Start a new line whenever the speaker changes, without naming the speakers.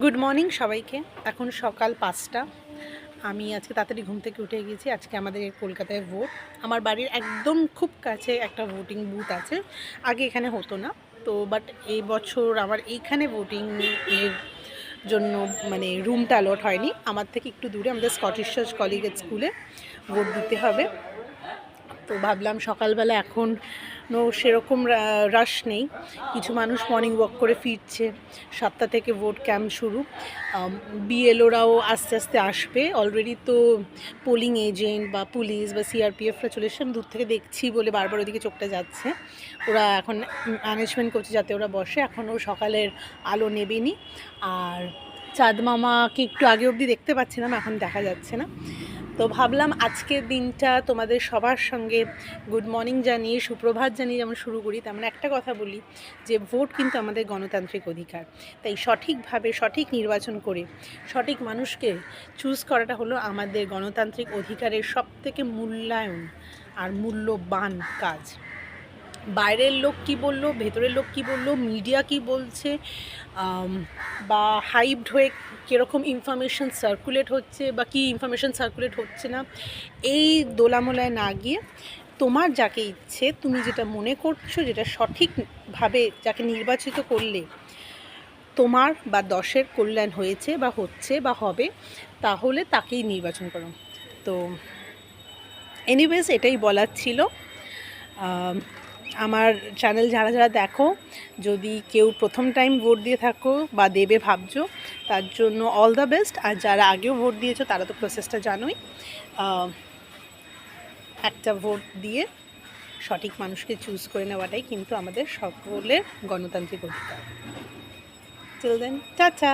Good morning সবাইকে। এখন সকাল 5টা। আমি আজকে তাড়াতাড়ি ঘুম থেকে উঠে গিয়েছি। আজকে আমাদের কলকাতায় ভোট। আমার বাড়ির একদম খুব কাছে একটা ভোটিং বুথ আছে। আগে এখানে হতো না, তো বাট এই বছর আমার এইখানে ভোটিং এর জন্য মানে রুমটা অ্যালট হয়নি। আমার থেকে একটু দূরে আমাদের স্কটিশ চার্চ কলিগেট স্কুলে ভোট দিতে হবে। তো ভাবলাম সকালবেলা এখনও সেরকম রাশ নেই, কিছু মানুষ মর্নিং ওয়াক করে ফিরছে। 7টা থেকে ভোট ক্যাম্প শুরু। বিএলওরাও আস্তে আস্তে আসবে। অলরেডি তো পোলিং এজেন্ট বা পুলিশ বা সিআরপিএফরা চলে এসে, আমি দূর থেকে দেখছি বলে বারবার ওদিকে চোখটা যাচ্ছে। ওরা এখন ম্যানেজমেন্ট করছে যাতে ওরা বসে। এখনও সকালের আলো নেবেনি। আর চাঁদ মামাকে একটু আগে অবধি দেখতে পাচ্ছিলাম, এখন দেখা যাচ্ছে না। তো ভাবলাম আজকের দিনটা তোমাদের সবার সঙ্গে গুড মর্নিং জানিয়ে, সুপ্রভাত জানিয়ে যেমন শুরু করি, তেমন একটা কথা বলি যে ভোট কিন্তু আমাদের গণতান্ত্রিক অধিকার। তাই সঠিকভাবে সঠিক নির্বাচন করে সঠিক মানুষকে চুজ করাটা হলো আমাদের গণতান্ত্রিক অধিকারের সবথেকে মূল্যায়ন আর মূল্যবান কাজ। বাইরের লোক কি বলল, ভেতরের লোক কি বলল, মিডিয়া কি বলছে, বা হাইপড হয়ে কীরকম ইনফরমেশন সার্কুলেট হচ্ছে বা কী ইনফরমেশন সার্কুলেট হচ্ছে না, এই দোলামোলায় না গিয়ে তোমার যাকে ইচ্ছে, তুমি যেটা মনে করছো, যেটা সঠিকভাবে যাকে নির্বাচিত করলে তোমার বা দশের কল্যাণ হয়েছে বা হচ্ছে বা হবে, তাহলে তাকেই নির্বাচন করো। তো এনিওয়েজ, এটাই বলার ছিল। আমার চ্যানেল যারা যারা দেখো, যদি কেউ প্রথম টাইম ভোট দিয়ে থাকো বা দেবে ভাবছো, তার জন্য অল দ্য বেস্ট। আর যারা আগেও ভোট দিয়েছো তারা তো প্রসেসটা জানোই। একটা ভোট দিয়ে সঠিক মানুষকে চুজ করে নেওয়াটাই কিন্তু আমাদের সকলের গণতান্ত্রিক অধিকার। Till then, tata.